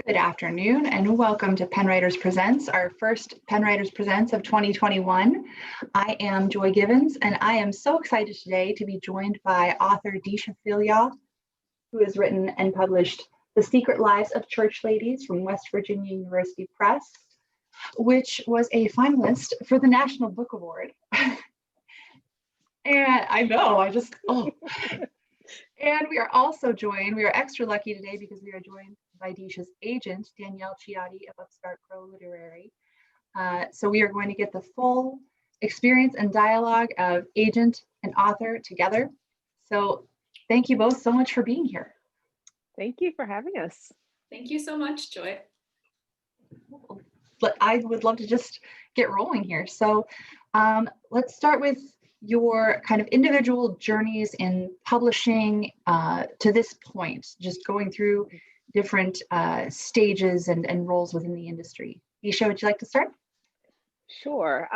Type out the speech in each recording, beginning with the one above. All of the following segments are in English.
Good afternoon and welcome to Pennwriters Presents, our first Pennwriters Presents of 2021. I am Joy Givens and I am so excited today to be joined by author Deesha Philyaw, who has written and published The Secret Lives of Church Ladies from West Virginia University Press, which was a finalist for the National Book Award. And I know, And we are also joined, we are extra lucky today because we are joined by Deesha's agent, Danielle Chiotti of Upstart Literary. So we are going to get the full experience and dialogue of agent and author together. So thank you both so much for being here. Thank you for having us. Thank you so much, Joy. But I would love to just get rolling here. So let's start with your kind of individual journeys in publishing to this point, just going through different stages and roles within the industry. Deesha, would you like to start? Sure.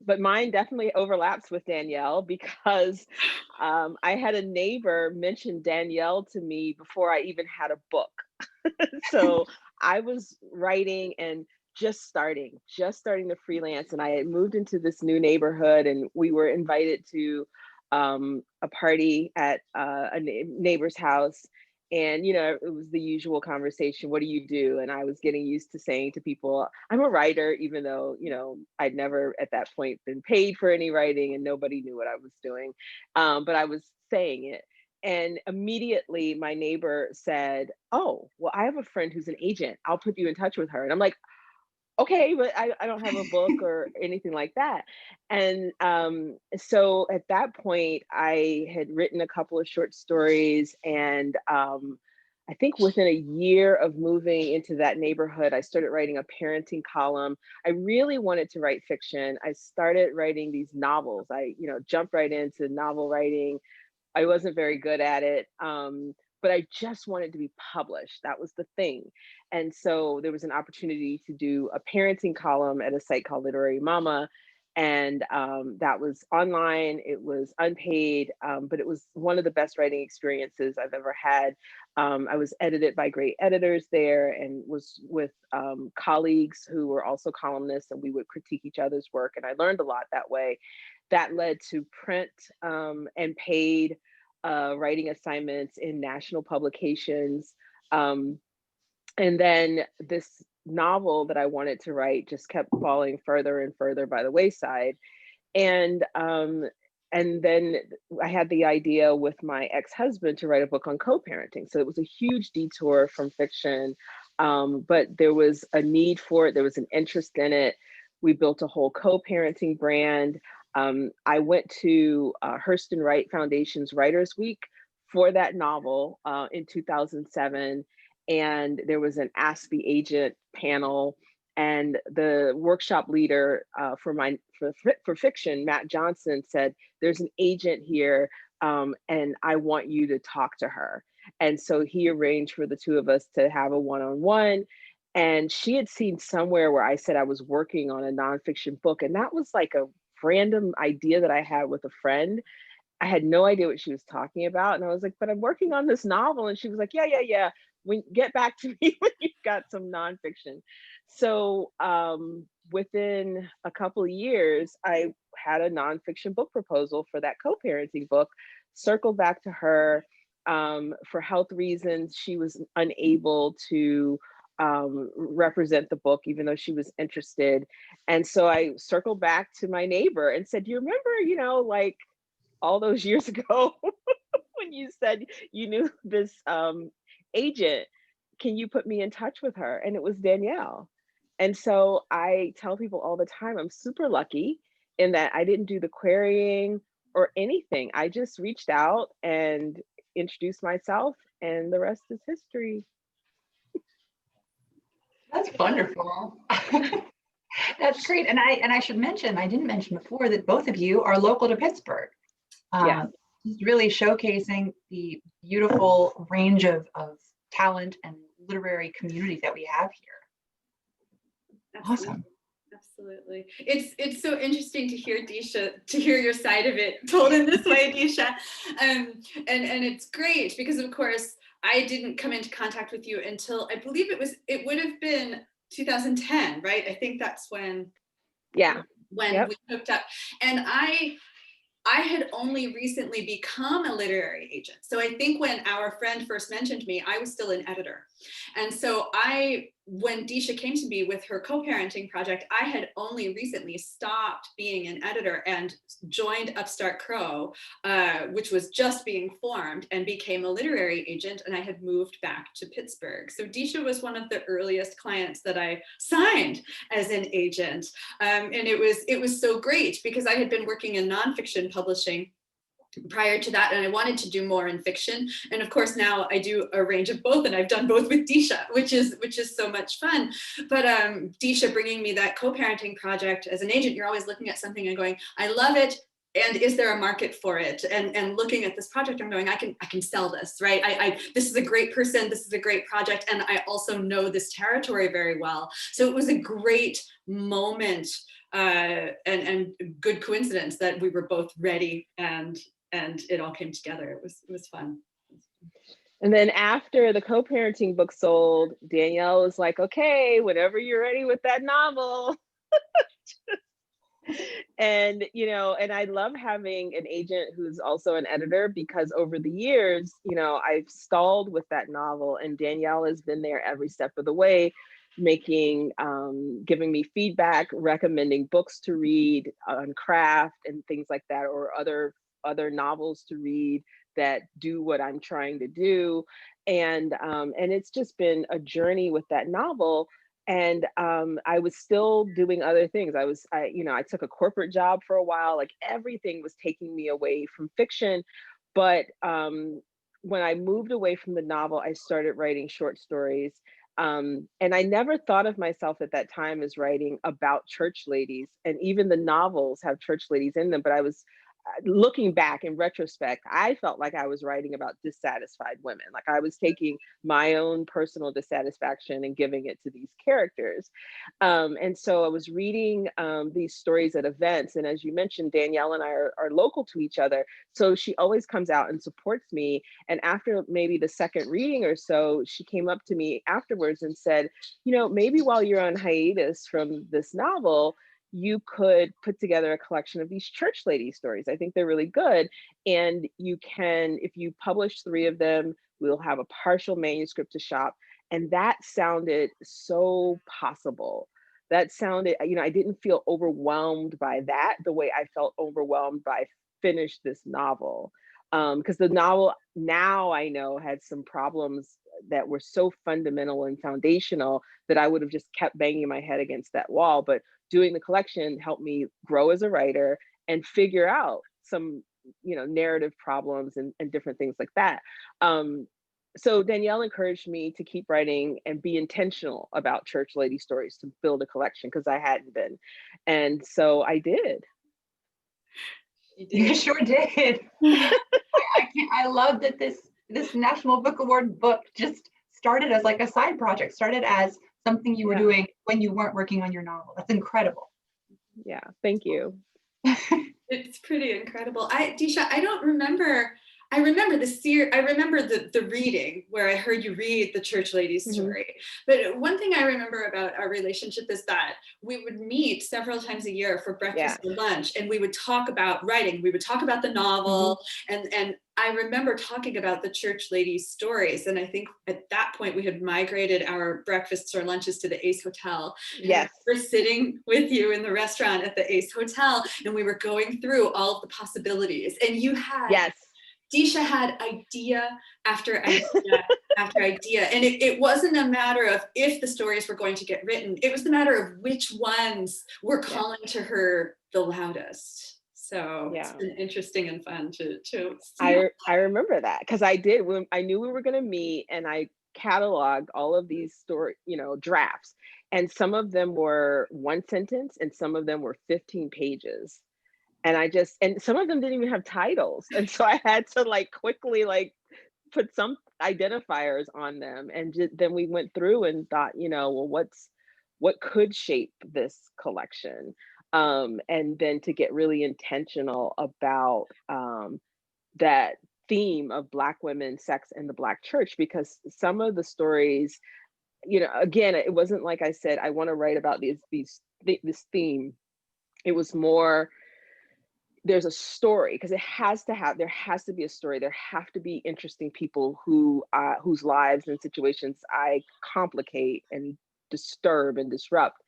But mine definitely overlaps with Danielle because I had a neighbor mention Danielle to me before I even had a book. So I was writing and just starting to freelance, and I had moved into this new neighborhood, and we were invited to a party at a neighbor's house. And, you know, it was the usual conversation. What do you do? And I was getting used to saying to people, I'm a writer, even though, you know, I'd never at that point been paid for any writing and nobody knew what I was doing. But I was saying it. And immediately my neighbor said, oh, well, I have a friend who's an agent. I'll put you in touch with her. And I'm like, okay, but I don't have a book or anything like that. And so at that point, I had written a couple of short stories. And I think within a year of moving into that neighborhood, I started writing a parenting column. I really wanted to write fiction. I started writing these novels. I, jumped right into novel writing. I wasn't very good at it. But I just wanted to be published. That was the thing. And so there was an opportunity to do a parenting column at a site called Literary Mama. And that was online, it was unpaid, but it was one of the best writing experiences I've ever had. I was edited by great editors there and was with colleagues who were also columnists, and we would critique each other's work. And I learned a lot that way. That led to print and paid writing assignments in national publications. And then this novel that I wanted to write just kept falling further and further by the wayside. And then I had the idea with my ex-husband to write a book on co-parenting. So it was a huge detour from fiction, but there was a need for it. There was an interest in it. We built a whole co-parenting brand. I went to Hurston Wright Foundation's Writers Week for that novel in 2007. And there was an Ask the Agent panel, and the workshop leader for fiction, Matt Johnson, said, there's an agent here and I want you to talk to her. And so he arranged for the two of us to have a one-on-one. And she had seen somewhere where I said I was working on a nonfiction book. And that was like a random idea that I had with a friend. I had no idea what she was talking about. And I was like, but I'm working on this novel. And she was like, yeah. Get back to me when you've got some nonfiction. So within a couple of years, I had a nonfiction book proposal for that co-parenting book, circled back to her. For health reasons, she was unable to represent the book, even though she was interested. And so I circled back to my neighbor and said, do you remember, like all those years ago when you said you knew this agent, can you put me in touch with her? And it was Danielle. And so I tell people all the time, I'm super lucky in that I didn't do the querying or anything. I just reached out and introduced myself, and the rest is history. That's wonderful. That's great. And I should mention, I didn't mention before, that both of you are local to Pittsburgh. Yeah. Really showcasing the beautiful range of talent and literary community that we have here. Absolutely. Awesome. Absolutely. It's so interesting to hear Deesha, to hear your side of it told in this way, Deesha. And it's great because, of course, I didn't come into contact with you until, I believe it would have been 2010, right? I think that's when Yeah. we hooked up. And I had only recently become a literary agent. So I think when our friend first mentioned me, I was still an editor. And so when Deesha came to me with her co-parenting project, I had only recently stopped being an editor and joined Upstart Crow, which was just being formed, and became a literary agent. And I had moved back to Pittsburgh. So Deesha was one of the earliest clients that I signed as an agent. And it was so great because I had been working in nonfiction publishing prior to that, and I wanted to do more in fiction. And of course now I do a range of both, and I've done both with Deesha, which is so much fun. But Deesha bringing me that co-parenting project as an agent, you're always looking at something and going, I love it, and is there a market for it? And looking at this project, I'm going, I can sell this, right? This is a great person, this is a great project, and I also know this territory very well. So it was a great moment and good coincidence that we were both ready, and it all came together. It was fun. And then after the co-parenting book sold, Danielle was like, okay, whenever you're ready with that novel. And, and I love having an agent who's also an editor, because over the years, I've stalled with that novel, and Danielle has been there every step of the way, giving me feedback, recommending books to read on craft and things like that, or other novels to read that do what I'm trying to do. And it's just been a journey with that novel. And I was still doing other things. I took a corporate job for a while, like everything was taking me away from fiction. But when I moved away from the novel, I started writing short stories. And I never thought of myself at that time as writing about church ladies, and even the novels have church ladies in them. But I was looking back in retrospect, I felt like I was writing about dissatisfied women. Like I was taking my own personal dissatisfaction and giving it to these characters. And so I was reading these stories at events. And as you mentioned, Danielle and I are local to each other. So she always comes out and supports me. And after maybe the second reading or so, she came up to me afterwards and said, maybe while you're on hiatus from this novel, you could put together a collection of these church lady stories. I think they're really good. And you can, if you publish 3 of them, we'll have a partial manuscript to shop. And that sounded so possible. That sounded, I didn't feel overwhelmed by that the way I felt overwhelmed by Finish This Novel. Because the novel, now I know, had some problems that were so fundamental and foundational that I would have just kept banging my head against that wall. But doing the collection helped me grow as a writer and figure out some, narrative problems and different things like that. So Danielle encouraged me to keep writing and be intentional about church lady stories to build a collection, because I hadn't been. And so I did. You sure did. I love that this National Book Award book just started as like a side project, started as something you were doing when you weren't working on your novel. That's incredible. Yeah, thank you. It's pretty incredible. Deesha, I remember the reading where I heard you read the church lady's story. But one thing I remember about our relationship is that we would meet several times a year for breakfast or lunch, and we would talk about writing. We would talk about the novel, and I remember talking about the church lady's stories. And I think at that point we had migrated our breakfasts or lunches to the Ace Hotel. Yes. We're sitting with you in the restaurant at the Ace Hotel, and we were going through all of the possibilities. And you had, Deesha had idea after idea after idea. And it wasn't a matter of if the stories were going to get written. It was the matter of which ones were calling to her the loudest. So it's been interesting and fun to see. I remember that, because I did, when I knew we were going to meet, and I cataloged all of these story, drafts, and some of them were 1 sentence and some of them were 15 pages. And and some of them didn't even have titles. And so I had to quickly put some identifiers on them. And then we went through and thought, well, what could shape this collection? And then to get really intentional about that theme of Black women, sex, and the Black church, because some of the stories, you know, again, it wasn't like I said, I want to write about this theme. It was more, there's a story, because there has to be a story. There have to be interesting people whose lives and situations I complicate and disturb and disrupt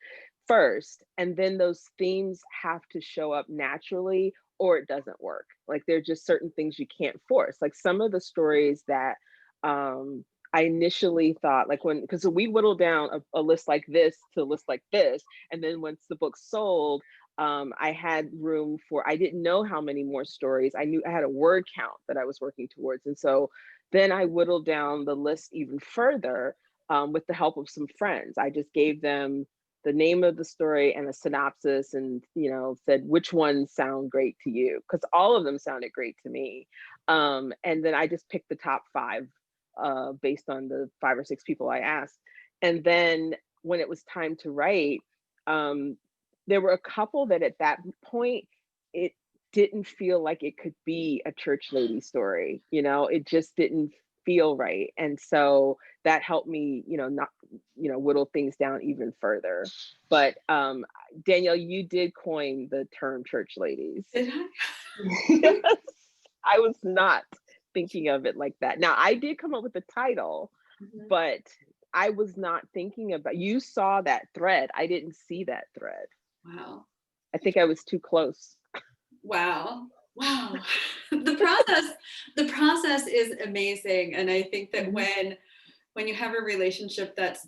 first, and then those themes have to show up naturally, or it doesn't work. Like, there are just certain things you can't force. Like, some of the stories that I initially thought, like, because we whittled down a list like this to a list like this, and then once the book sold, I had room for, I didn't know how many more stories. I knew I had a word count that I was working towards. And so then I whittled down the list even further with the help of some friends. I just gave them the name of the story and a synopsis, and, you know, said, which ones sound great to you? Because all of them sounded great to me. And then I just picked the top 5 based on the 5 or 6 people I asked. And then when it was time to write, there were a couple that at that point, it didn't feel like it could be a church lady story. You know, it just didn't feel right. And so that helped me, you know, not, you know, whittle things down even further. But Danielle, you did coin the term church ladies. Did I? Yes, I was not thinking of it like that. Now, I did come up with the title, but I was not thinking about, you saw that thread. I didn't see that thread. Wow. I think I was too close. Wow. Wow. The process is amazing. And I think that when you have a relationship that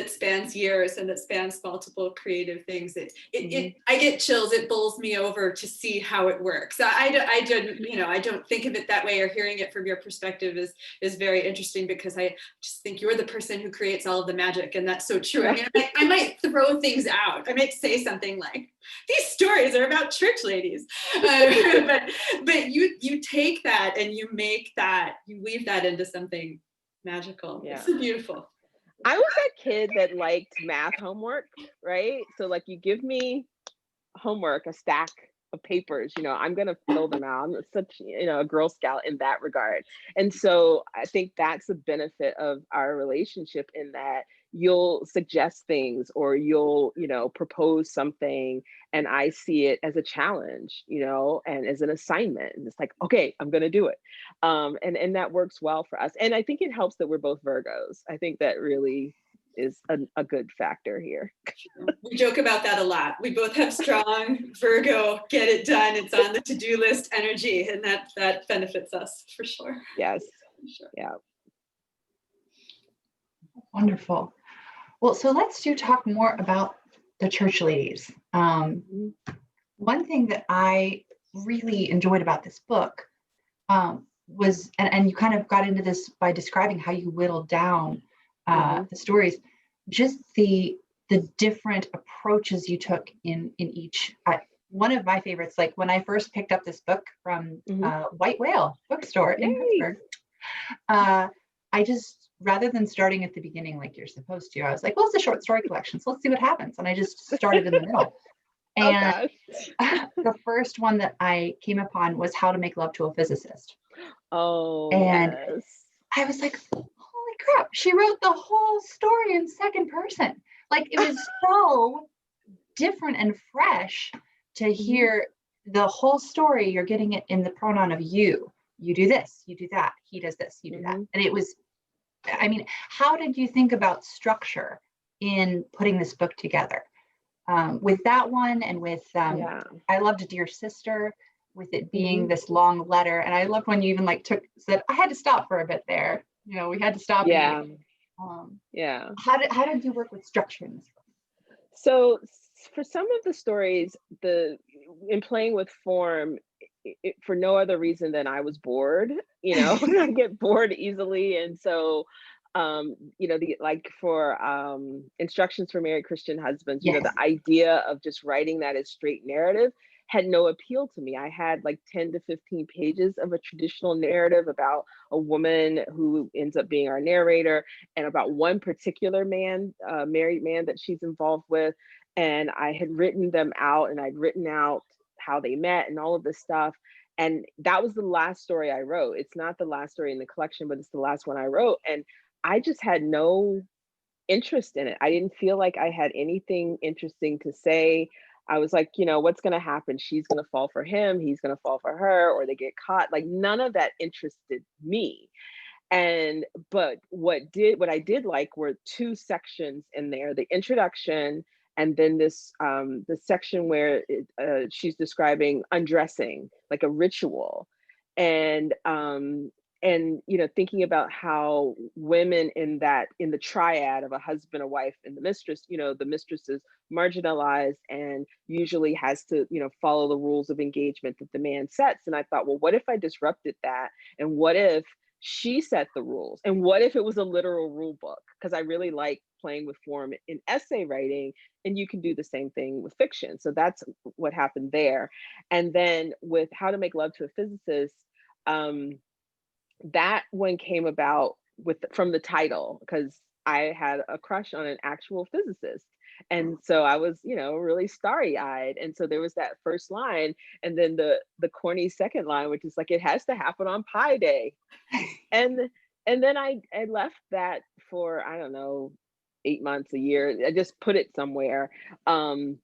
spans years and that spans multiple creative things, I get chills. It bowls me over to see how it works. I don't think of it that way, or hearing it from your perspective is very interesting, because I just think you're the person who creates all of the magic, and that's so true. I mean, I might throw things out. I might say something like, these stories are about church ladies, but you take that and you weave that into something magical. Yeah. It's so beautiful. I was that kid that liked math homework, right? So, like, you give me homework, a stack of papers, you know, I'm going to fill them out. I'm such, you know, a Girl Scout in that regard. And so I think that's the benefit of our relationship, in that you'll suggest things, or you'll, you know, propose something, and I see it as a challenge, you know, and as an assignment. And it's like, okay, I'm going to do it. And that works well for us. And I think it helps that we're both Virgos. I think that really is a good factor here. We joke about that a lot. We both have strong Virgo, get it done, it's on the to-do list energy, and that benefits us for sure. Yes. For sure. Yeah. Wonderful. Well, so let's talk more about the church ladies. One thing that I really enjoyed about this book was, and you kind of got into this by describing how you whittled down the stories, just the different approaches you took in each. One of my favorites, like when I first picked up this book from White Whale bookstore in Pittsburgh, I just, rather than starting at the beginning like you're supposed to, I was like, well, it's a short story collection, so let's see what happens. And I just started in the middle. And the first one that I came upon was How to Make Love to a Physicist. Oh, and yes. I was like, holy crap, she wrote the whole story in second person. Like, it was so different and fresh to hear the whole story. You're getting it in the pronoun of you. You do this, you do that, he does this, you do that. And it was, I mean, how did you think about structure in putting this book together? With that one, and with, I loved Dear Sister, with it being this long letter. And I loved when you even said, I had to stop for a bit there. You know, we had to stop. Yeah. How did you work with structure in this book? So for some of the stories, in playing with form, for no other reason than I was bored, you know, I get bored easily. And so, you know, for Instructions for Married Christian Husbands, you know, the idea of just writing that as straight narrative had no appeal to me. I had like 10 to 15 pages of a traditional narrative about a woman who ends up being our narrator, and about one particular man, married man that she's involved with. And I had written them out, and I'd written out how they met and all of this stuff. And that was the last story I wrote. It's not the last story in the collection, but it's the last one I wrote. And I just had no interest in it. I didn't feel like I had anything interesting to say. I was like, you know, what's going to happen? She's going to fall for him. He's going to fall for her, or they get caught. Like, none of that interested me. And, but what I did like were two sections in there, the introduction, and then this, the section where she's describing undressing, like a ritual. And, you know, thinking about how women in the triad of a husband, a wife, and the mistress, you know, the mistress is marginalized and usually has to, you know, follow the rules of engagement that the man sets. And I thought, well, what if I disrupted that? And what if she set the rules? And what if it was a literal rule book? Because I really like playing with form in essay writing, and you can do the same thing with fiction. So that's what happened there. And then with How to Make Love to a Physicist, that one came about from the title, because I had a crush on an actual physicist. And so I was, you know, really starry-eyed. And so there was that first line, and then the corny second line, which is like, it has to happen on Pi Day. And then I left that for, I don't know, 8 months, a year. I just put it somewhere. But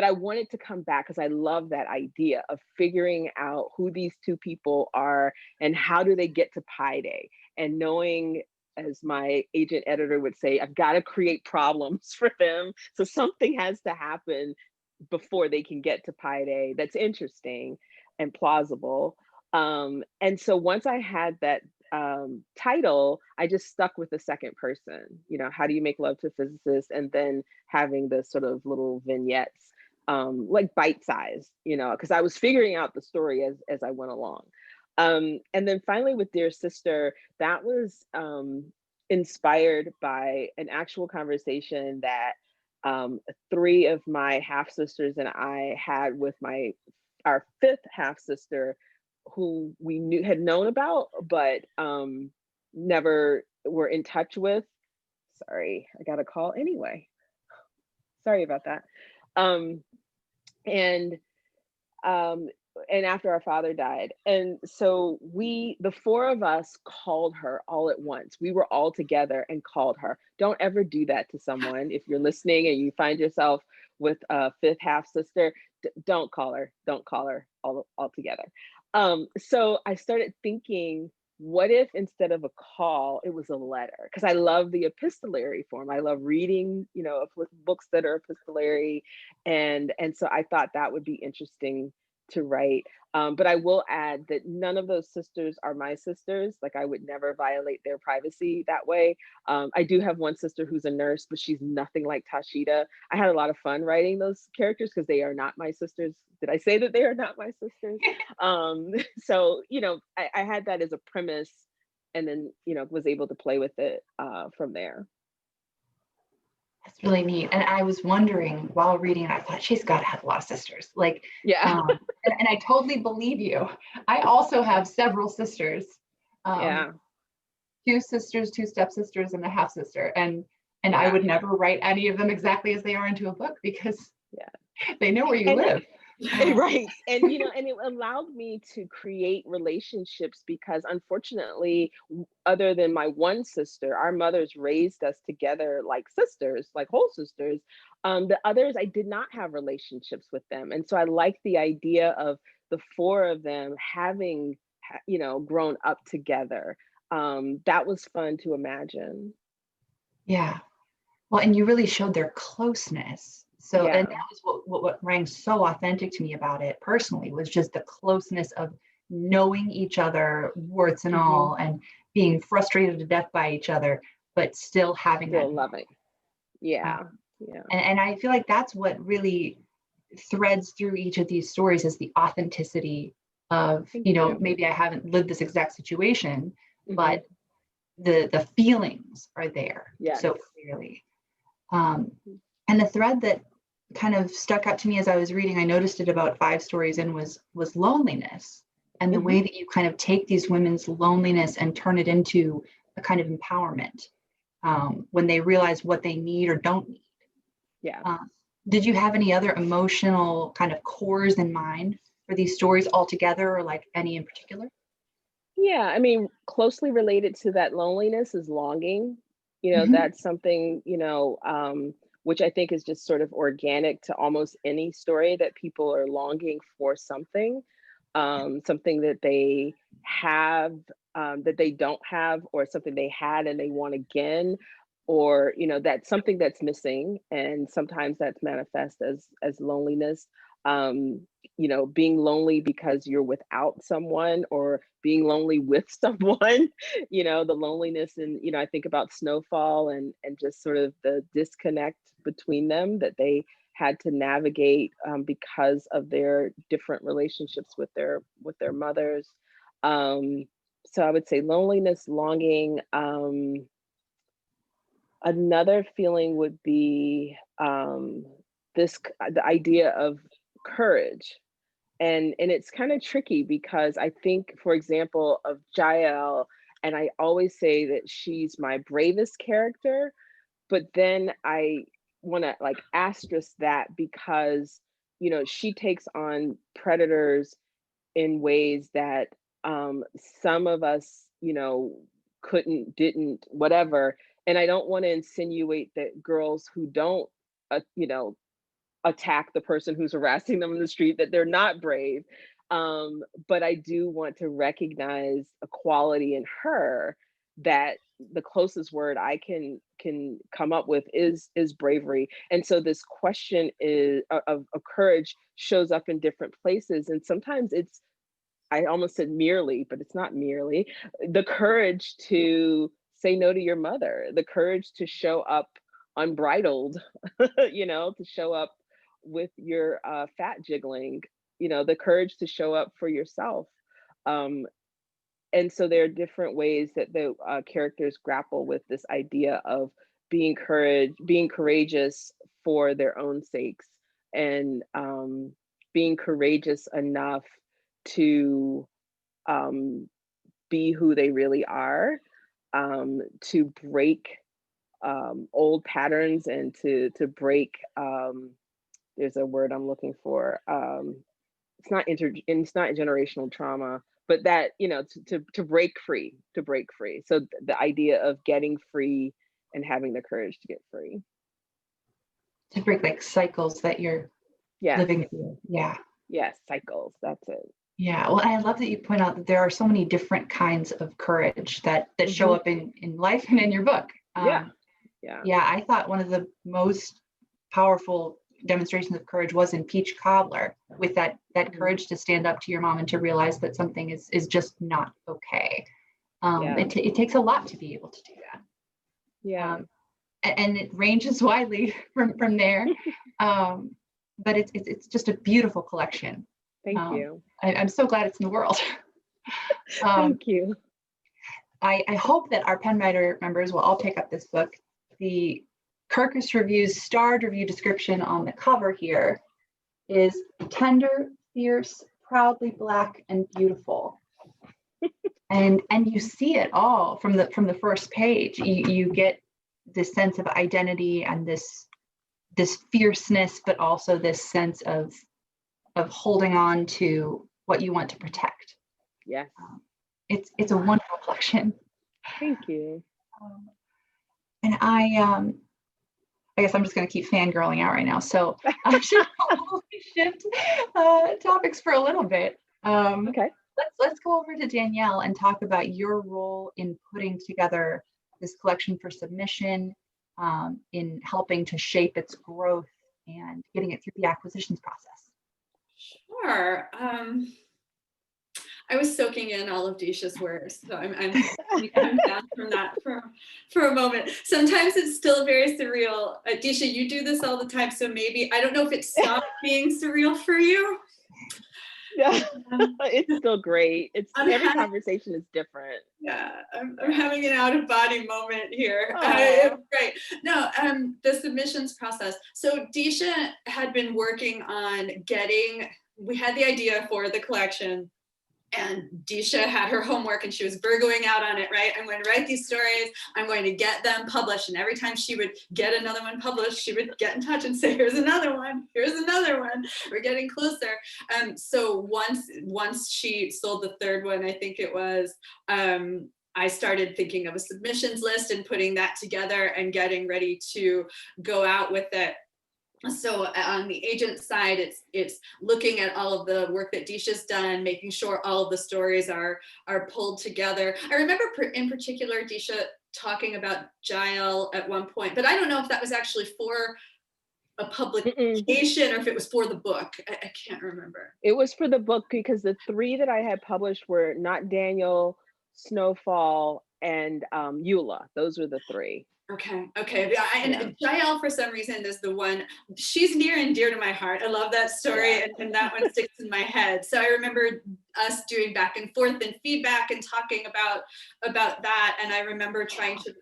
I wanted to come back because I love that idea of figuring out who these two people are and how do they get to Pi Day, and knowing, as my agent editor would say, I've got to create problems for them. So something has to happen before they can get to Pi Day that's interesting and plausible. And so once I had that title, I just stuck with the second person, you know, how do you make love to a physicist? And then having the sort of little vignettes, like bite-sized, you know, because I was figuring out the story as I went along. And then finally with Dear Sister, that was inspired by an actual conversation that 3 of my half-sisters and I had with our 5th half-sister, who we had known about, but never were in touch with. Sorry, I got a call anyway. Sorry about that. And after our father died. And so the 4 of us called her all at once. We were all together and called her. Don't ever do that to someone. If you're listening and you find yourself with a 5th half sister, don't call her all together. So I started thinking, what if instead of a call, it was a letter? Because I love the epistolary form. I love reading, you know, books that are epistolary. And so I thought that would be interesting to write. But I will add that none of those sisters are my sisters. Like, I would never violate their privacy that way. I do have one sister who's a nurse, but she's nothing like Tashida. I had a lot of fun writing those characters because they are not my sisters. Did I say that they are not my sisters? So, you know, I had that as a premise, and then, you know, was able to play with it from there. That's really neat. And I was wondering while reading it, I thought she's got to have a lot of sisters. Like, yeah. And I totally believe you. I also have several sisters. Yeah. 2 sisters, 2 stepsisters, and a half sister. And yeah. I would never write any of them exactly as they are into a book, because they know where you live. Right. And, you know, and it allowed me to create relationships, because unfortunately, other than my one sister, our mothers raised us together like sisters, like whole sisters. The others, I did not have relationships with them. And so I like the idea of the 4 of them having, you know, grown up together. That was fun to imagine. Yeah. Well, and you really showed their closeness. So, yeah. And that was what rang so authentic to me about it personally, was just the closeness of knowing each other, warts and all, and being frustrated to death by each other, but still having that loving. Yeah. And I feel like that's what really threads through each of these stories, is the authenticity of, you know, maybe I haven't lived this exact situation, but the feelings are there so clearly. And the thread that kind of stuck out to me as I was reading, I noticed it about 5 stories in, was loneliness, and the way that you kind of take these women's loneliness and turn it into a kind of empowerment when they realize what they need or don't need. Yeah. Did you have any other emotional kind of cores in mind these stories altogether, or like any in particular? Yeah, I mean, closely related to that loneliness is longing. You know, Mhm. that's something, which I think is just sort of organic to almost any story, that people are longing for something, something that they have, that they don't have, or something they had and they want again, or, that's something that's missing. And sometimes that's manifest as loneliness. Being lonely because you're without someone, or being lonely with someone, the loneliness. And, I think about Snowfall, and just sort of the disconnect between them that they had to navigate, because of their different relationships with their mothers. So I would say loneliness, longing. Another feeling would be, the idea of courage. And it's kind of tricky, because I think, for example, of Jael, and I always say that she's my bravest character, but then I want to like asterisk that, because she takes on predators in ways that, some of us, couldn't, didn't, whatever. And I don't want to insinuate that girls who don't, attack the person who's harassing them in the street, that they're not brave. But I do want to recognize a quality in her that the closest word I can come up with is bravery. And so this question is of courage shows up in different places. And sometimes it's, I almost said merely, but it's not merely, the courage to say no to your mother, the courage to show up unbridled, to show up with your fat jiggling, the courage to show up for yourself. Um, and so there are different ways that the characters grapple with this idea of being courageous for their own sakes, and being courageous enough to be who they really are, to break old patterns, and to break. There's a word I'm looking for. It's not generational trauma, but that to break free, So the idea of getting free and having the courage to get free. To break like cycles that you're Yes, living through. Yeah. yes, cycles. That's it. Yeah. Well, I love that you point out that there are so many different kinds of courage that show up in life and in your book. Yeah. Yeah. I thought one of the most powerful demonstrations of courage was in Peach Cobbler, with that courage to stand up to your mom and to realize that something is just not okay. It takes a lot to be able to do that. Yeah. And it ranges widely from there. But it's just a beautiful collection. Thank you. I'm so glad it's in the world. Thank you. I hope that our Pennwriter members will all pick up this book. The Carcass Reviews starred review description on the cover here is tender, fierce, proudly Black, and beautiful. and you see it all from the first page. You get this sense of identity and this fierceness, but also this sense of holding on to what you want to protect. Yes. It's a wonderful collection. Thank you. And I guess I'm just going to keep fangirling out right now. So I should probably shift topics for a little bit. Okay. Let's go over to Danielle and talk about your role in putting together this collection for submission, in helping to shape its growth and getting it through the acquisitions process. Sure. I was soaking in all of Deesha's words, so I'm coming down from that for a moment. Sometimes it's still very surreal. Deesha, you do this all the time, so maybe, I don't know if it stopped being surreal for you. Yeah, it's still great. Every conversation is different. Yeah, I'm having an out of body moment here. Right. No, the submissions process. So Deesha had been working on we had the idea for the collection, And Deesha had her homework and she was Virgoing out on it, right? I'm going to write these stories. I'm going to get them published. And every time she would get another one published, she would get in touch and say, here's another one. Here's another one. We're getting closer. So once she sold the third one, I think it was, I started thinking of a submissions list and putting that together and getting ready to go out with it. So on the agent side, it's looking at all of the work that Deesha's done, making sure all of the stories are pulled together. I remember in particular Deesha talking about Jael at one point, but I don't know if that was actually for a publication or if it was for the book. I can't remember. It was for the book because the 3 that I had published were Not Daniel, Snowfall, and Eula. Those were the 3. Okay. And Jael, for some reason, is the one, she's near and dear to my heart. I love that story, and that one sticks in my head. So I remember us doing back and forth and feedback and talking about that. And I remember trying to.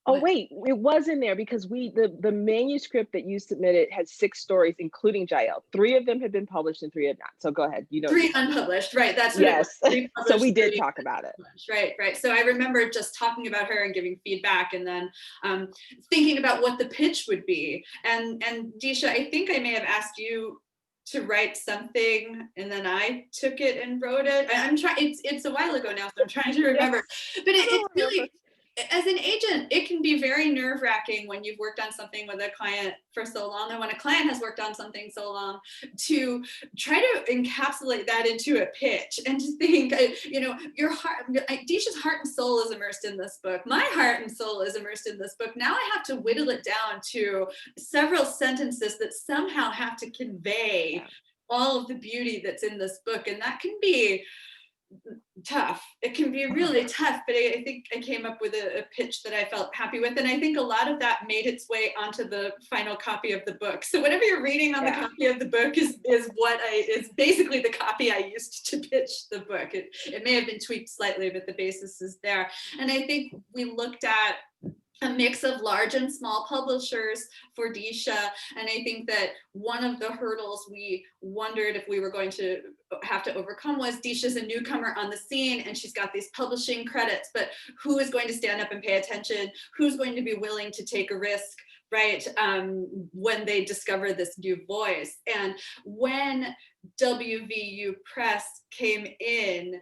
Oh wait, it was in there because the manuscript that you submitted had 6 stories, including Jael. 3 of them had been published and 3 had not. So go ahead. 3 unpublished, right? That's what yes. So we did talk about it. Right. So I remember just talking about her and giving feedback, and then thinking about what the pitch would be. And Deesha, I think I may have asked you to write something, and then I took it and wrote it. I'm trying. It's a while ago now, so I'm trying to remember. But it's really. As an agent, it can be very nerve-wracking when you've worked on something with a client for so long, and when a client has worked on something so long, to try to encapsulate that into a pitch and to think, your heart, Deesha's heart and soul is immersed in this book. My heart and soul is immersed in this book. Now I have to whittle it down to several sentences that somehow have to convey all of the beauty that's in this book, and that can be tough. It can be really tough, but I think I came up with a pitch that I felt happy with, and I think a lot of that made its way onto the final copy of the book. So whatever you're reading on the copy of the book is basically the copy I used to pitch the book. It may have been tweaked slightly, but the basis is there. And I think we looked at a mix of large and small publishers for Deesha. And I think that one of the hurdles we wondered if we were going to have to overcome was Deesha's a newcomer on the scene and she's got these publishing credits, but who is going to stand up and pay attention? Who's going to be willing to take a risk, right? When they discover this new voice. And when WVU Press came in,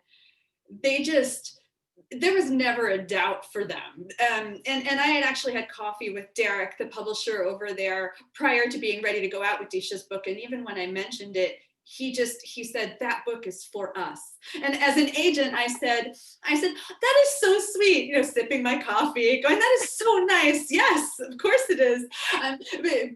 there was never a doubt for them. And I had actually had coffee with Derek, the publisher over there, prior to being ready to go out with Deesha's book. And even when I mentioned it, he said, that book is for us. And as an agent, I said, that is so sweet, sipping my coffee, going, that is so nice. Yes, of course it is.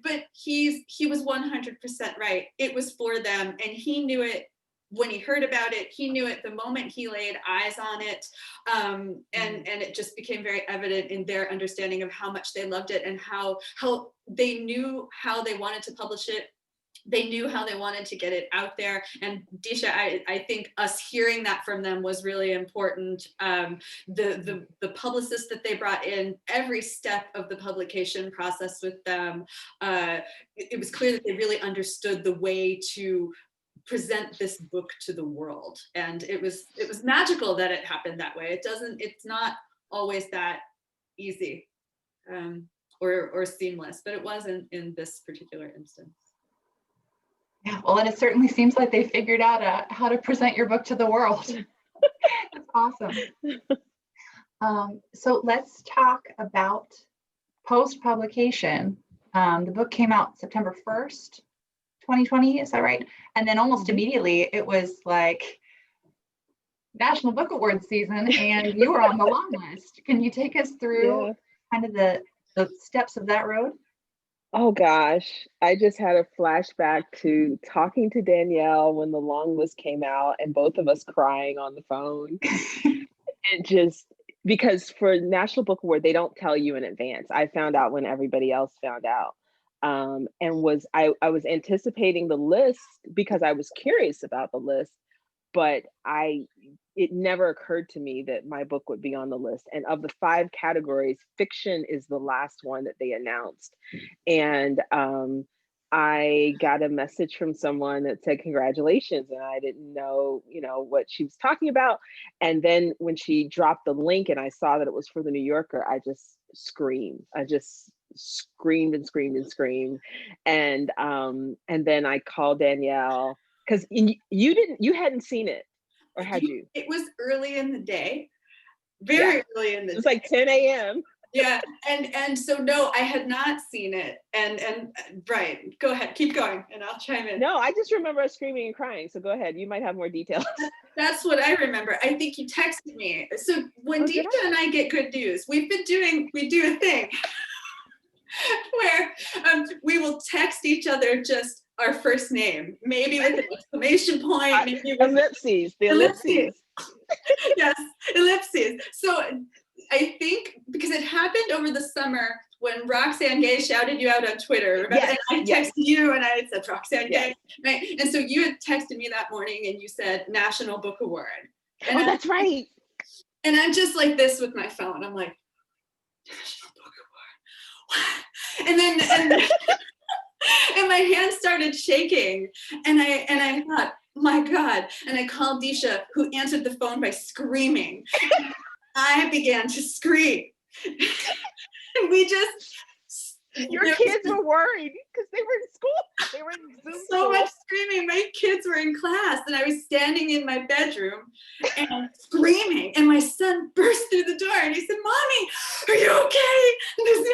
But he was 100% right. It was for them. And he knew it. When he heard about it, he knew it the moment he laid eyes on it. And it just became very evident in their understanding of how much they loved it and how they knew how they wanted to publish it. They knew how they wanted to get it out there. And Deesha, I think us hearing that from them was really important. The publicist that they brought in, every step of the publication process with them, it was clear that they really understood the way to present this book to the world. And it was magical that it happened that way. It's not always that easy or seamless, but it was in this particular instance. Yeah, well, and it certainly seems like they figured out how to present your book to the world. That's awesome. So let's talk about post-publication. The book came out September 1st, 2020, is that right? And then almost immediately it was like National Book Awards season and you were on the long list. Can you take us through kind of the steps of that road? Oh gosh, I just had a flashback to talking to Danielle when the long list came out and both of us crying on the phone. And just because for National Book Award, they don't tell you in advance. I found out when everybody else found out. And I was anticipating the list because I was curious about the list, but it never occurred to me that my book would be on the list. And of the 5 categories, fiction is the last one that they announced. And I got a message from someone that said congratulations, and I didn't know, what she was talking about. And then when she dropped the link and I saw that it was for the New Yorker, I just screamed. I just screamed and screamed and screamed. And then I called Danielle because you hadn't seen it, or had you? It was early in the day, very early in the day. It was like 10 a.m. Yeah, and so no, I had not seen it, and right, go ahead, keep going, and I'll chime in. No, I just remember us screaming and crying. So go ahead, you might have more details. That's what I remember. I think you texted me. So when Deesha and I get good news, we do a thing where we will text each other just our first name, maybe with an exclamation point, maybe with ellipses, the ellipses. Yes, ellipses. So I think because it happened over the summer when Roxane Gay shouted you out on Twitter. Yes, and I texted you and I said Roxane Gay. Right? And so you had texted me that morning and you said National Book Award. And that's right. And I'm just like this with my phone. I'm like, National Book Award. What? And then and my hands started shaking. And I thought, my God. And I called Deesha, who answered the phone by screaming. I began to scream. We just... Your kids were worried because they were in school. They were in Zoom so school. much screaming. My kids were in class and I was standing in my bedroom and screaming. And my son burst through the door and he said, Mommy, are you okay? And I said,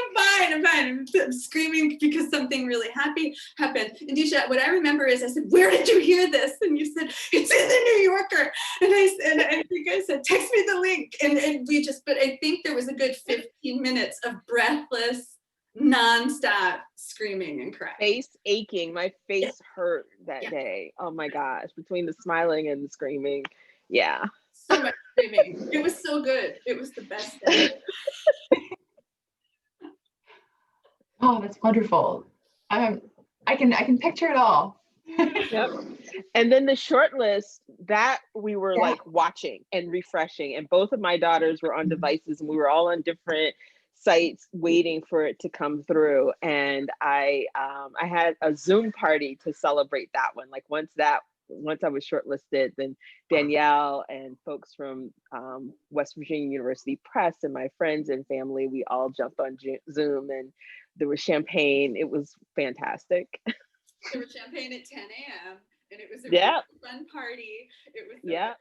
I'm fine. I'm screaming because something really happy happened. And Deesha, what I remember is I said, where did you hear this? And you said, it's in the New Yorker. And I think I said, text me the link. And we just, but I think there was a good 15 minutes of breathless, non-stop screaming and crying. Face aching. My face hurt that day. Oh my gosh. Between the smiling and the screaming. Yeah. So much screaming. It was so good. It was the best day. Oh, that's wonderful. I can picture it all. Yep. And then the short list that we were like watching and refreshing, and both of my daughters were on devices and we were all on different sites waiting for it to come through. And I had a Zoom party to celebrate that one. Like once I was shortlisted, then Danielle and folks from West Virginia University Press and my friends and family, we all jumped on Zoom and there was champagne. It was fantastic. There was champagne at 10 a.m. and it was a really fun party. It was so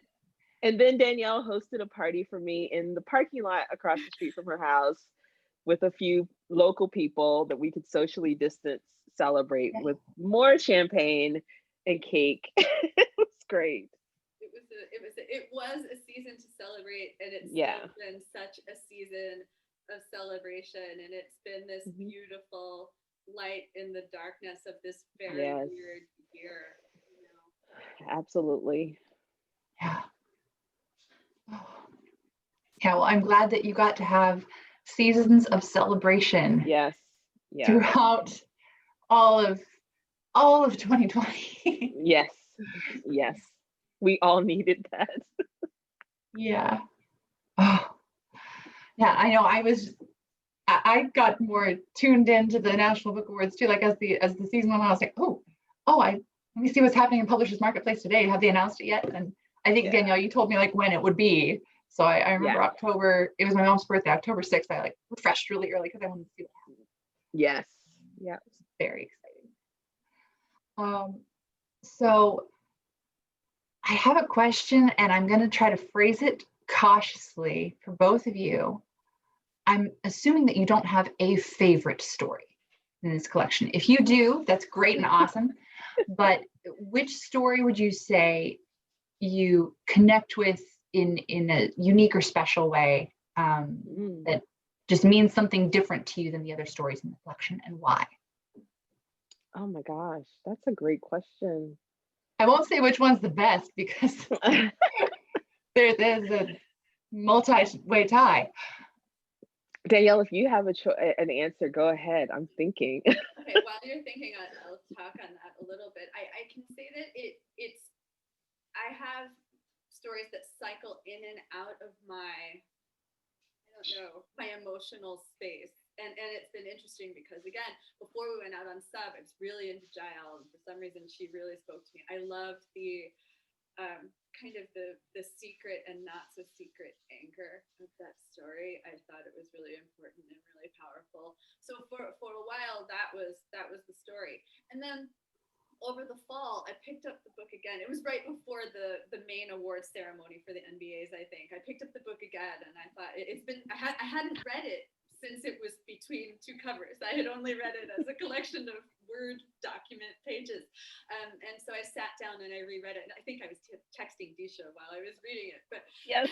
And then Danielle hosted a party for me in the parking lot across the street from her house with a few local people that we could socially distance celebrate with more champagne and cake. It was great. It was a season to celebrate, and it's been such a season of celebration, and it's been this beautiful light in the darkness of this very weird year. Absolutely. Yeah. Yeah, well, I'm glad that you got to have seasons of celebration throughout all of 2020. Yes. We all needed that. Yeah. Oh. Yeah, I know. I got more tuned into the National Book Awards too. Like as the season went on, I was like, let me see what's happening in Publishers Marketplace today. Have they announced it yet? And I think Danielle, you told me like when it would be. So I remember October, it was my mom's birthday, October 6th. I like refreshed really early because I wanted to see what happened. Yes. Yeah. It was very exciting. So I have a question and I'm going to try to phrase it cautiously for both of you. I'm assuming that you don't have a favorite story in this collection. If you do, that's great and awesome. But which story would you say you connect with in a unique or special way that just means something different to you than the other stories in the collection, and why? Oh my gosh, that's a great question. I won't say which one's the best because there's a multi-way tie. Danielle, if you have an answer, go ahead. I'm thinking. Okay, while you're thinking, I'll talk on that a little bit. I can say that I have stories that cycle in and out of my, I don't know, my emotional space. And it's been interesting because, again, before we went out on sub, I was really into Jael, and for some reason she really spoke to me. I loved the kind of the secret and not so secret anchor of that story. I thought it was really important and really powerful. So for a while, that was the story. And then over the fall, I picked up the book again. It was right before the main awards ceremony for the NBAs, I think. I picked up the book again, and I thought I hadn't read it since it was between two covers. I had only read it as a collection of Word document pages. And so I sat down and I reread it. And I think I was texting Deesha while I was reading it, but Yes.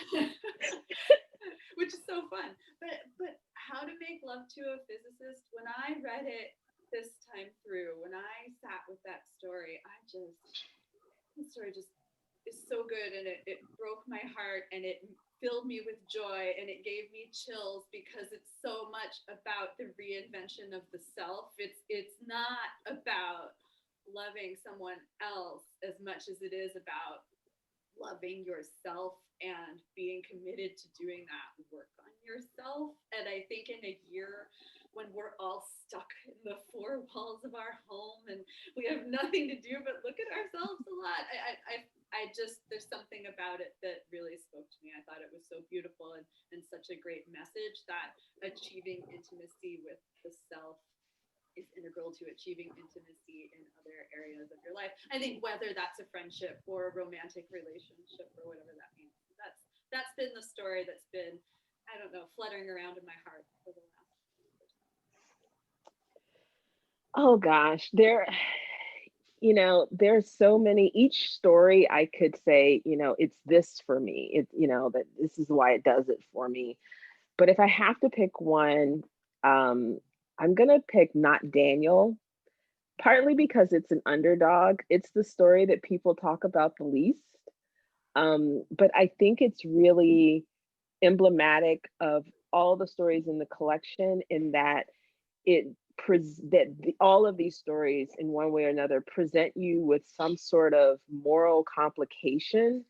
which is so fun. But How to Make Love to a Physicist, when I read it this time through, when I sat with that story, the story just is so good, and it broke my heart, and it filled me with joy, and it gave me chills because it's so much about the reinvention of the self. It's not about loving someone else as much as it is about loving yourself and being committed to doing that work on yourself. And I think in a year when we're all stuck in the four walls of our home and we have nothing to do but look at ourselves a lot, I just, there's something about it that really spoke to me. I thought it was so beautiful and such a great message that achieving intimacy with the self is integral to achieving intimacy in other areas of your life. I think whether that's a friendship or a romantic relationship or whatever that means. That's been the story that's been, I don't know, fluttering around in my heart for the last years. Oh gosh, there's so many. Each story I could say, it's this for me. That this is why it does it for me. But if I have to pick one, I'm gonna pick Not Daniel, partly because it's an underdog. It's the story that people talk about the least. But I think it's really emblematic of all the stories in the collection, in that all of these stories in one way or another present you with some sort of moral complication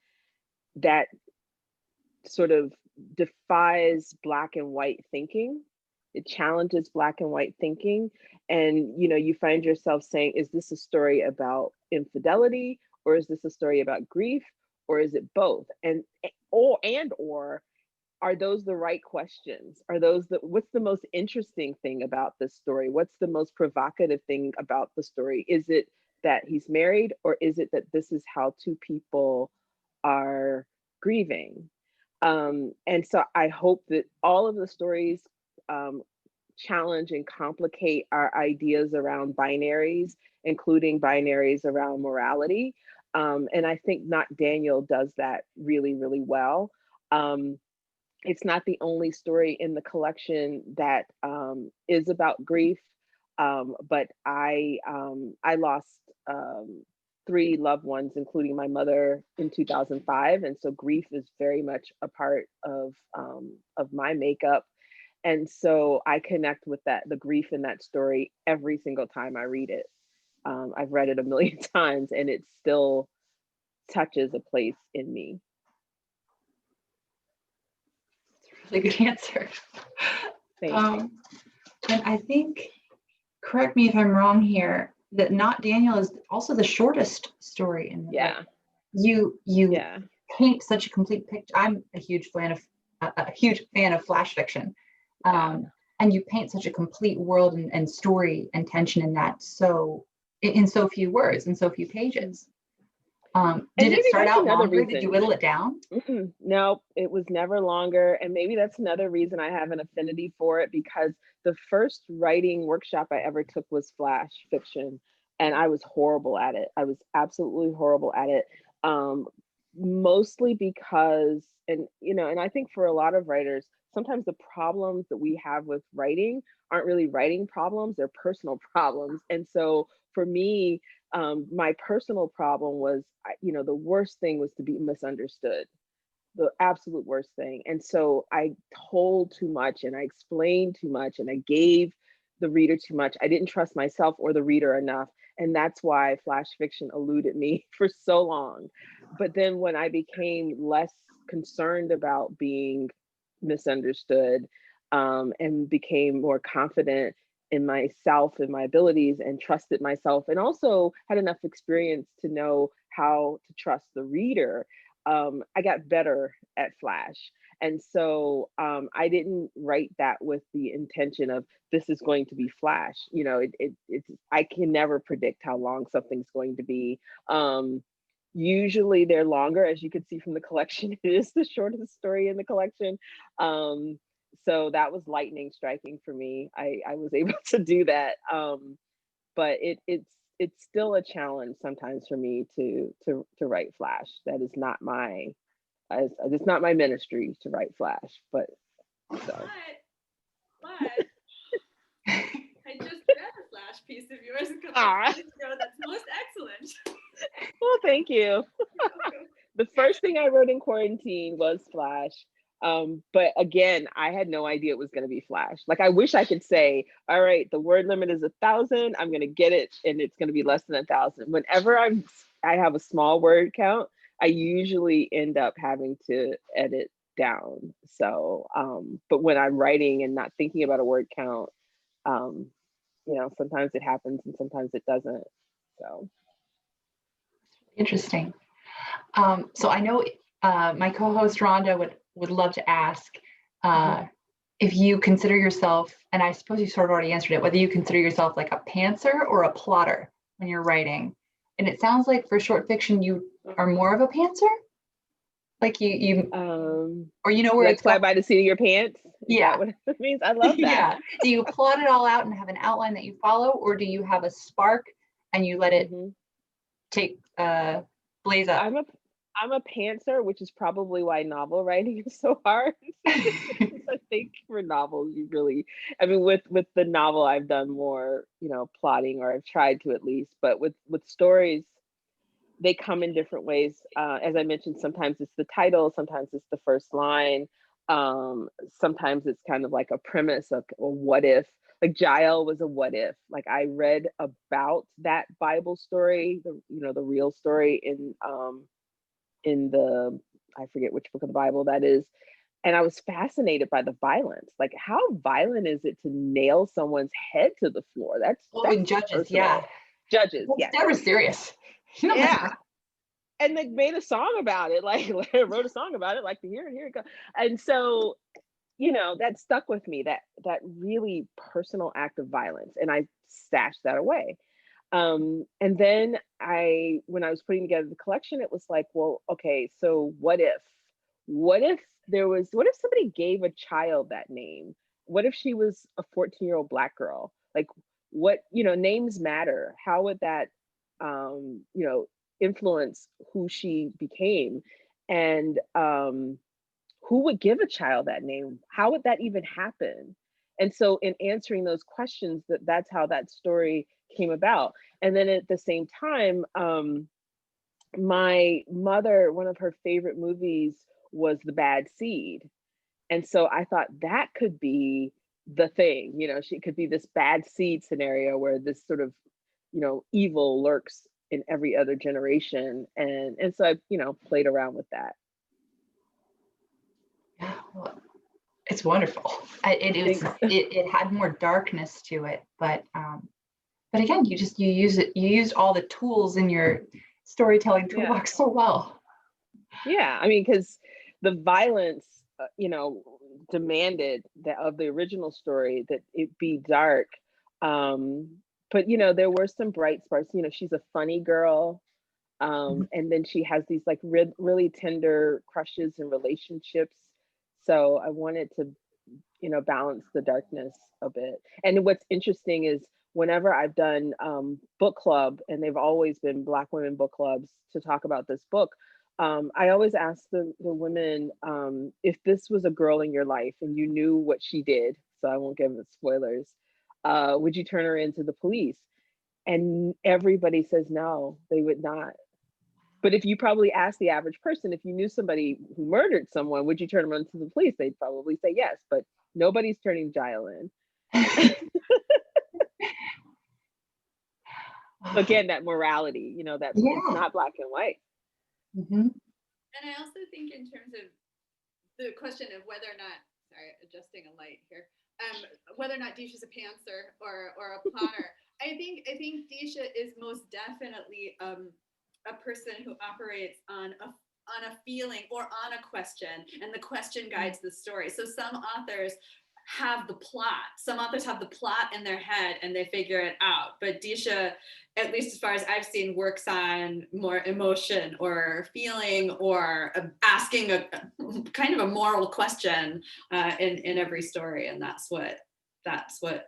that sort of defies Black and white thinking. It challenges Black and white thinking. And, you find yourself saying, is this a story about infidelity, or is this a story about grief, or is it both? Or are those the right questions? What's the most interesting thing about this story? What's the most provocative thing about the story? Is it that he's married, or is it that this is how two people are grieving? And so I hope that all of the stories challenge and complicate our ideas around binaries, including binaries around morality. And I think Not Daniel does that really, really well. It's not the only story in the collection that is about grief, but I lost 3 loved ones, including my mother, in 2005, and so grief is very much a part of my makeup. And so I connect with the grief in that story every single time I read it. I've read it a million times, and it still touches a place in me. That's a really good answer. And I think, correct me if I'm wrong here, that Not Daniel is also the shortest story in the book. You paint such a complete picture. I'm a huge fan of flash fiction. And you paint such a complete world and story and tension in that, so in so few words, in so few pages. Did it start out longer? Did you whittle it down? No, it was never longer. And maybe that's another reason I have an affinity for it, because the first writing workshop I ever took was flash fiction, and I was horrible at it. I was absolutely horrible at it. Mostly because, and I think for a lot of writers, sometimes the problems that we have with writing aren't really writing problems, they're personal problems. And so for me, my personal problem was, the worst thing was to be misunderstood, the absolute worst thing. And so I told too much, and I explained too much, and I gave the reader too much. I didn't trust myself or the reader enough. And that's why flash fiction eluded me for so long. But then when I became less concerned about being misunderstood, and became more confident in myself and my abilities and trusted myself, and also had enough experience to know how to trust the reader, I got better at Flash. And so I didn't write that with the intention of this is going to be Flash. You know, it's I can never predict how long something's going to be. Usually they're longer, as you can see from the collection. It is the shortest story in the collection. So that was lightning striking for me. I was able to do that. But it's still a challenge sometimes for me to write Flash. That is not my it's not my ministry to write Flash, but so. But I just read a Flash piece of yours a couple of days ago. That's most excellent. Well, thank you. The first thing I wrote in quarantine was Flash. But again, I had no idea it was going to be Flash. Like, I wish I could say, all right, the word limit is 1,000. I'm going to get it, and it's going to be less than 1,000. Whenever I have a small word count, I usually end up having to edit down. So, but when I'm writing and not thinking about a word count, you know, sometimes it happens and sometimes it doesn't. So interesting. So I know my co-host Rhonda would love to ask if you consider yourself, and I suppose you sort of already answered it, whether you consider yourself like a pantser or a plotter when you're writing. And it sounds like for short fiction you are more of a pantser, like you or you know where like it's fly by the seat of your pants. Is that what it means? I love that. Yeah. Do you plot it all out and have an outline that you follow, or do you have a spark and you let it take blaze up? I'm a pantser, which is probably why novel writing is so hard. I think for novels, you really, I mean, with the novel, I've done more, you know, plotting, or I've tried to at least. But with stories, they come in different ways. As I mentioned, sometimes it's the title, sometimes it's the first line, sometimes it's kind of like a premise of a what if. Like Jael was a what if. Like I read about that Bible story, the real story in the, I forget which book of the Bible that is. And I was fascinated by the violence. Like, how violent is it to nail someone's head to the floor? That's Judges, personal. yeah. Judges, well, yeah. That was serious. Yeah. And they made a song about it, like wrote a song about it, like here it goes. And so, you know, that stuck with me, that really personal act of violence. And I stashed that away. And then when I was putting together the collection, it was like, well, okay, so what if somebody gave a child that name? What if she was a 14-year-old Black girl? Like, what, names matter. How would that, influence who she became? And who would give a child that name? How would that even happen? And so in answering those questions, that's how that story came about. And then at the same time, my mother, one of her favorite movies was The Bad Seed. And so I thought that could be the thing, she could be this bad seed scenario where this sort of, evil lurks in every other generation. And so I, played around with that. Yeah, well, it's wonderful. It had more darkness to it, but again, you used all the tools in your storytelling toolbox so well. Yeah, I mean, because the violence, demanded that of the original story that it be dark. But there were some bright sparks. She's a funny girl, and then she has these like really tender crushes and relationships. So I wanted to, balance the darkness a bit. And what's interesting is whenever I've done book club, and they've always been Black women book clubs to talk about this book, I always ask the women, if this was a girl in your life and you knew what she did, so I won't give the spoilers, would you turn her into the police? And everybody says no, they would not. But if you probably ask the average person, if you knew somebody who murdered someone, would you turn them into the police? They'd probably say yes, but nobody's turning Jael in. Again, that morality, that it's not black and white. And I also think in terms of the question of whether or not sorry, adjusting a light here. Whether or not Deesha's a pantser or a plotter, I think Deesha is most definitely a person who operates on a feeling or on a question, and the question guides the story. So some authors have the plot. Some authors have the plot in their head and they figure it out. But Deesha, at least as far as I've seen, works on more emotion or feeling or asking a kind of a moral question in every story, and that's what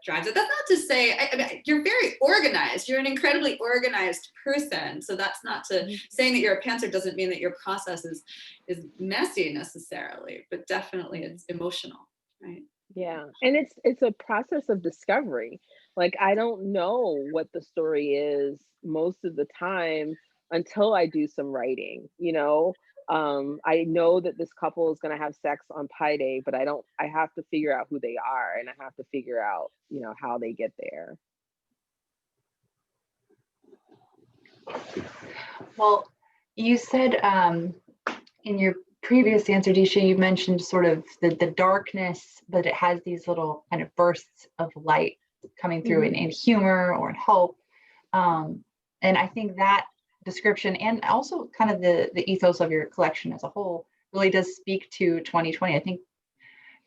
drives it. That's not to say, I mean, you're very organized. You're an incredibly organized person. So that's not to saying that you're a pantser doesn't mean that your process is messy necessarily, but definitely it's emotional, right? Yeah, and it's a process of discovery. Like, I don't know what the story is most of the time until I do some writing, you know. I know that this couple is going to have sex on Pi Day, but I have to figure out who they are, and I have to figure out, you know, how they get there. Well, you said in your previous answer, Deesha, you mentioned sort of the darkness, but it has these little kind of bursts of light coming through in humor or in hope. And I think that description, and also kind of the ethos of your collection as a whole, really does speak to 2020. I think,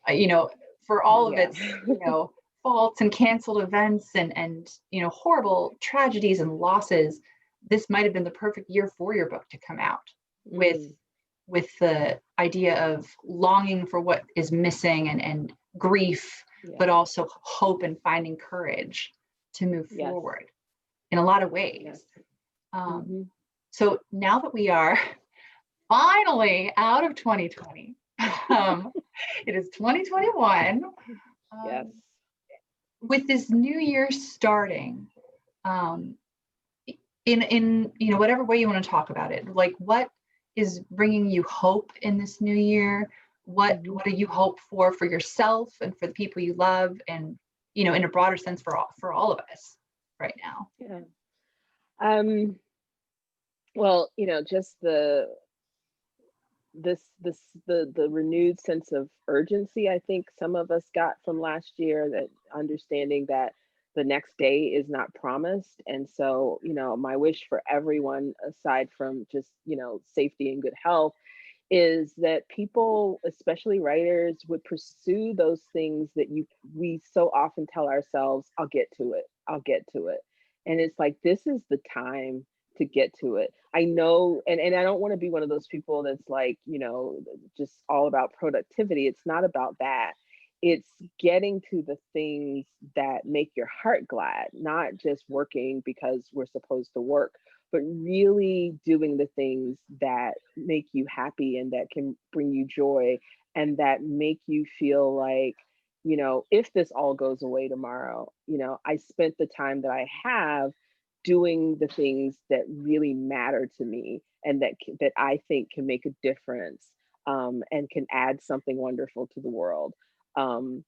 you know, for all of its, you know, faults and canceled events and, you know, horrible tragedies and losses, this might have been the perfect year for your book to come out with the idea of longing for what is missing and grief, but also hope and finding courage to move forward in a lot of ways. So now that we are finally out of 2020, it is 2021. With this new year starting, in you know, whatever way you want to talk about it, like what is bringing you hope in this new year? What do you hope for yourself and for the people you love, and, you know, in a broader sense for all of us right now? Well, you know, just the renewed sense of urgency I think some of us got from last year, that understanding that the next day is not promised. And so, you know, my wish for everyone, aside from just, you know, safety and good health, is that people, especially writers, would pursue those things that we so often tell ourselves, I'll get to it. And it's like, this is the time to get to it. I know, and I don't want to be one of those people that's like, you know, just all about productivity. It's not about that. It's getting to the things that make your heart glad, not just working because we're supposed to work, but really doing the things that make you happy and that can bring you joy and that make you feel like, you know, if this all goes away tomorrow, you know, I spent the time that I have doing the things that really matter to me and that I think can make a difference, and can add something wonderful to the world. And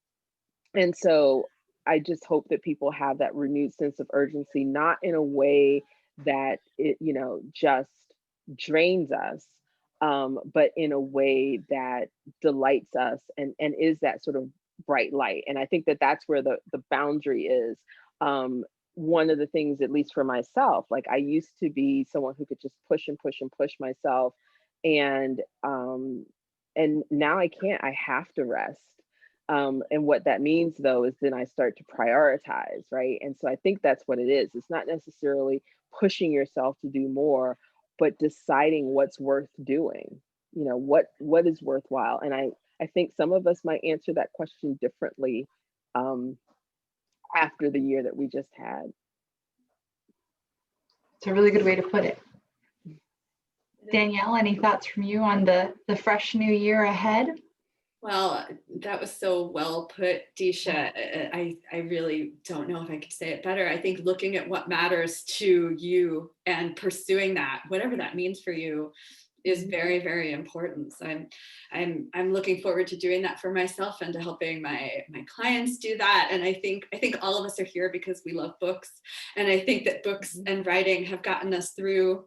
so I just hope that people have that renewed sense of urgency, not in a way that it, you know, just drains us, but in a way that delights us and is that sort of bright light. And I think that that's where the boundary is. One of the things, at least for myself, like I used to be someone who could just push and push and push myself. And now I can't, I have to rest. And what that means though, is then I start to prioritize, right? And so I think that's what it is. It's not necessarily pushing yourself to do more, but deciding what's worth doing, you know, what is worthwhile. And I think some of us might answer that question differently after the year that we just had. It's a really good way to put it. Danielle, any thoughts from you on the fresh new year ahead? Well, that was so well put, Deesha. I really don't know if I could say it better. I think looking at what matters to you and pursuing that, whatever that means for you, is very, very important. So I'm looking forward to doing that for myself and to helping my clients do that. And I think all of us are here because we love books. And I think that books and writing have gotten us through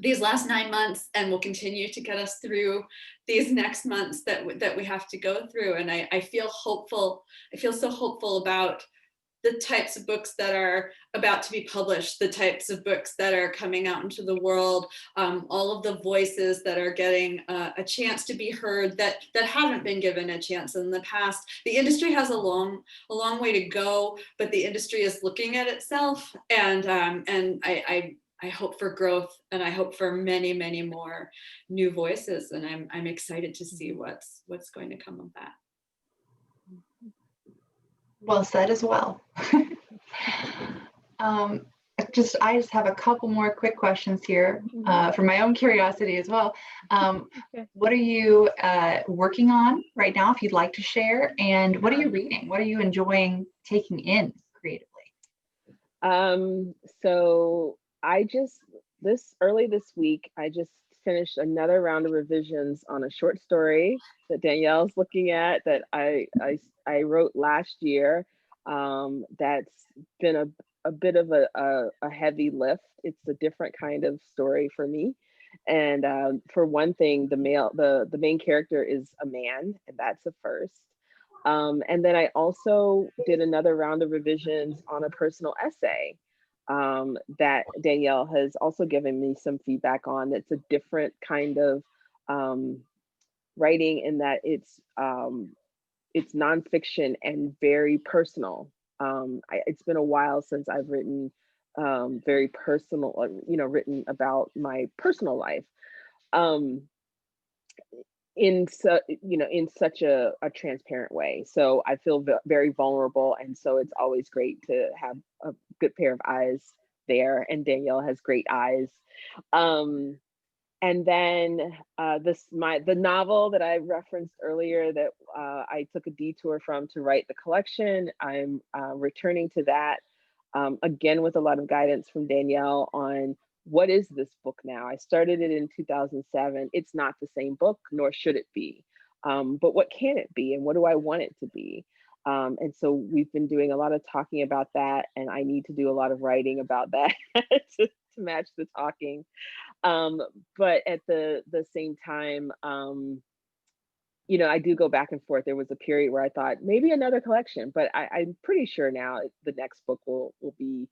these last 9 months, and will continue to get us through these next months that we have to go through. And I feel hopeful. I feel so hopeful about the types of books that are about to be published, the types of books that are coming out into the world, all of the voices that are getting a chance to be heard that haven't been given a chance in the past. The industry has a long way to go, but the industry is looking at itself, and I hope for growth, and I hope for many, many more new voices, and I'm excited to see what's going to come of that. Well said as well. I just have a couple more quick questions here for my own curiosity as well. What are you working on right now, if you'd like to share? And what are you reading? What are you enjoying taking in creatively? So early this week, I just finished another round of revisions on a short story that Danielle's looking at that I wrote last year. That's been a bit of a heavy lift. It's a different kind of story for me. And for one thing, the main character is a man, and that's a first. And then I also did another round of revisions on a personal essay that Danielle has also given me some feedback on. That's a different kind of writing, in that it's nonfiction and very personal. It's been a while since I've written very personal, written about my personal life in such a transparent way. So I feel very vulnerable, and so it's always great to have a good pair of eyes there, and Danielle has great eyes. And then the novel that I referenced earlier that I took a detour from to write the collection, I'm returning to that again with a lot of guidance from Danielle on what is this book now. I started it in 2007. It's not the same book, nor should it be. But what can it be, and what do I want it to be? And so we've been doing a lot of talking about that, and I need to do a lot of writing about that to match the talking. But at the same time, I do go back and forth. There was a period where I thought maybe another collection, but I'm pretty sure now the next book will be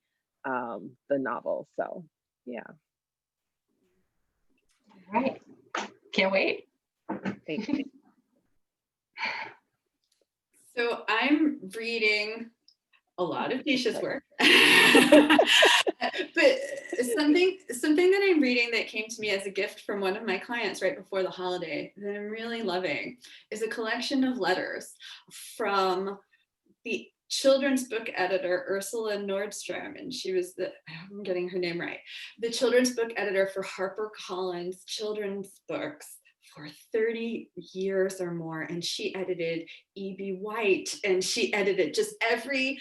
the novel. So yeah. All right. Can't wait. Thank you. So I'm reading a lot of Deesha's work. But something that I'm reading that came to me as a gift from one of my clients right before the holiday that I'm really loving is a collection of letters from the children's book editor Ursula Nordstrom, and she was I'm getting her name right, the children's book editor for HarperCollins children's books for 30 years or more, and she edited E.B. White, and she edited just every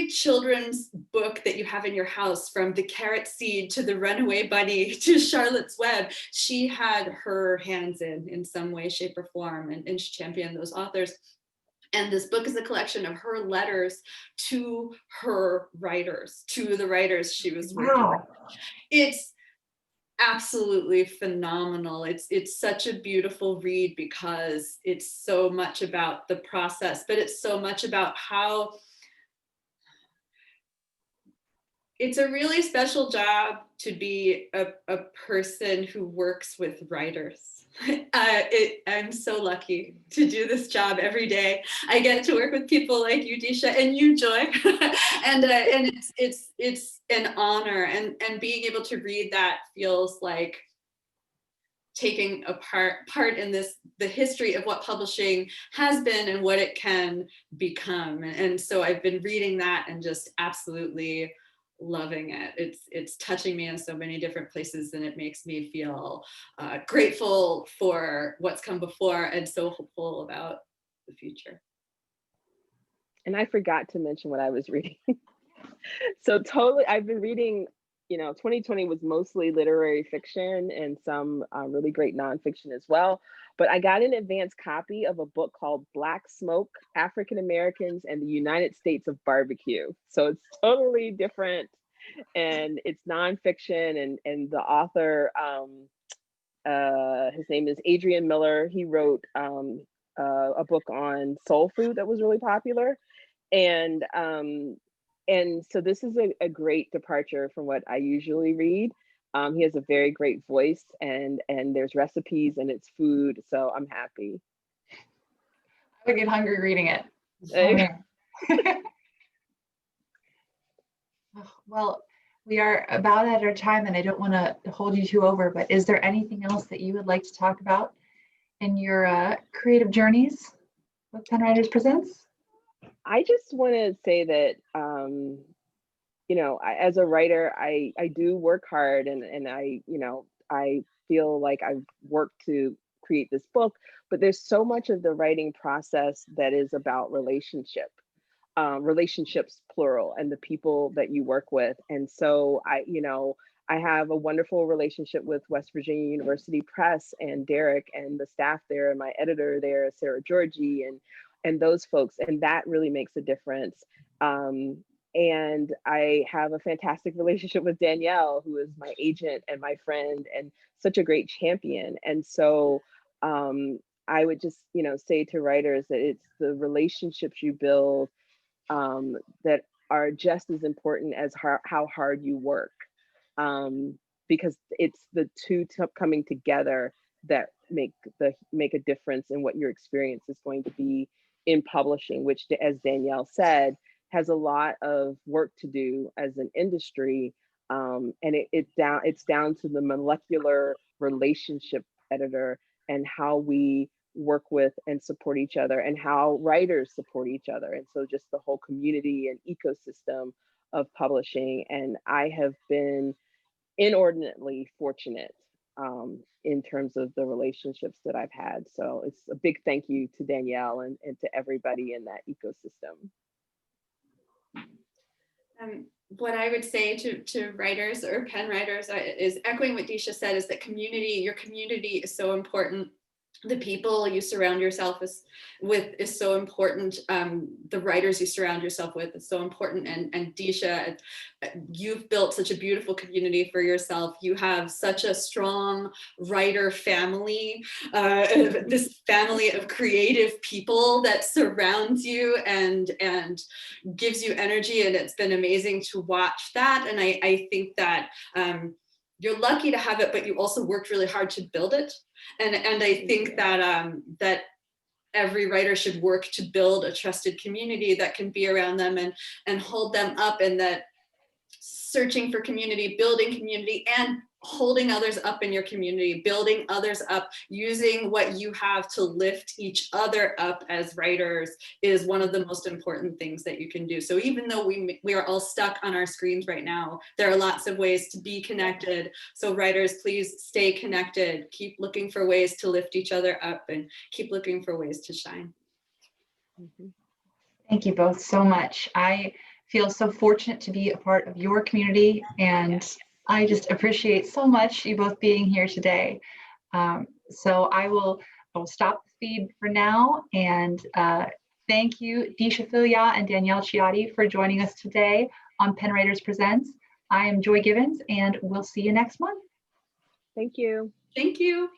children's book that you have in your house, from The Carrot Seed to The Runaway Bunny to Charlotte's Web. She had her hands in some way, shape, or form, and she championed those authors. And this book is a collection of her letters to her writers, to the writers she was working with. It's absolutely phenomenal. It's such a beautiful read because it's so much about the process, but it's so much about how it's a really special job to be a person who works with writers. I'm so lucky to do this job every day. I get to work with people like you, Deesha, and you, Joy, and it's an honor. And being able to read that feels like taking a part in the history of what publishing has been and what it can become. And so I've been reading that and just absolutely loving it. It's touching me in so many different places, and it makes me feel grateful for what's come before and so hopeful about the future. And I forgot to mention what I was reading. So totally, I've been reading, 2020 was mostly literary fiction and some really great nonfiction as well. But I got an advance copy of a book called Black Smoke, African Americans and the United States of Barbecue. So it's totally different and it's nonfiction, and the author, his name is Adrian Miller. He wrote a book on soul food that was really popular, and so this is a great departure from what I usually read. He has a very great voice, and there's recipes and it's food, so I'm happy. I would get hungry reading it. Well, we are about at our time, and I don't want to hold you two over, but is there anything else that you would like to talk about in your creative journeys with Pennwriters Presents? I just want to say that, you know, as a writer, I do work hard, and I, you know, I feel like I've worked to create this book, but there's so much of the writing process that is about relationships plural, and the people that you work with. And so I have a wonderful relationship with West Virginia University Press and Derek and the staff there, and my editor there, Sarah Georgie, and those folks, and that really makes a difference. And I have a fantastic relationship with Danielle, who is my agent and my friend and such a great champion. And so I would just, you know, say to writers that it's the relationships you build that are just as important as how hard you work, because it's the two coming together that make a difference in what your experience is going to be in publishing, which, as Danielle said, has a lot of work to do as an industry, and it's down to the molecular relationship editor and how we work with and support each other, and how writers support each other. And so just the whole community and ecosystem of publishing. And I have been inordinately fortunate in terms of the relationships that I've had. So it's a big thank you to Danielle and to everybody in that ecosystem. What I would say to writers or pen writers is echoing what Deesha said, is that your community is so important. The people you surround yourself with is so important. The writers you surround yourself with is so important. And Deesha, you've built such a beautiful community for yourself. You have such a strong writer family, this family of creative people that surrounds you and gives you energy. And it's been amazing to watch that. And I think that you're lucky to have it, but you also worked really hard to build it. And I think that that every writer should work to build a trusted community that can be around them and hold them up, and that searching for community, building community, and holding others up in your community, building others up, using what you have to lift each other up as writers is one of the most important things that you can do. So even though we are all stuck on our screens right now, there are lots of ways to be connected. So writers, please stay connected. Keep looking for ways to lift each other up and keep looking for ways to shine. Thank you both so much. I feel so fortunate to be a part of your community, and I just appreciate so much you both being here today. So I will stop the feed for now, and thank you, Deesha Philyaw and Danielle Chiotti, for joining us today on Pennwriters Presents. I am Joy Givens, and we'll see you next month. Thank you. Thank you.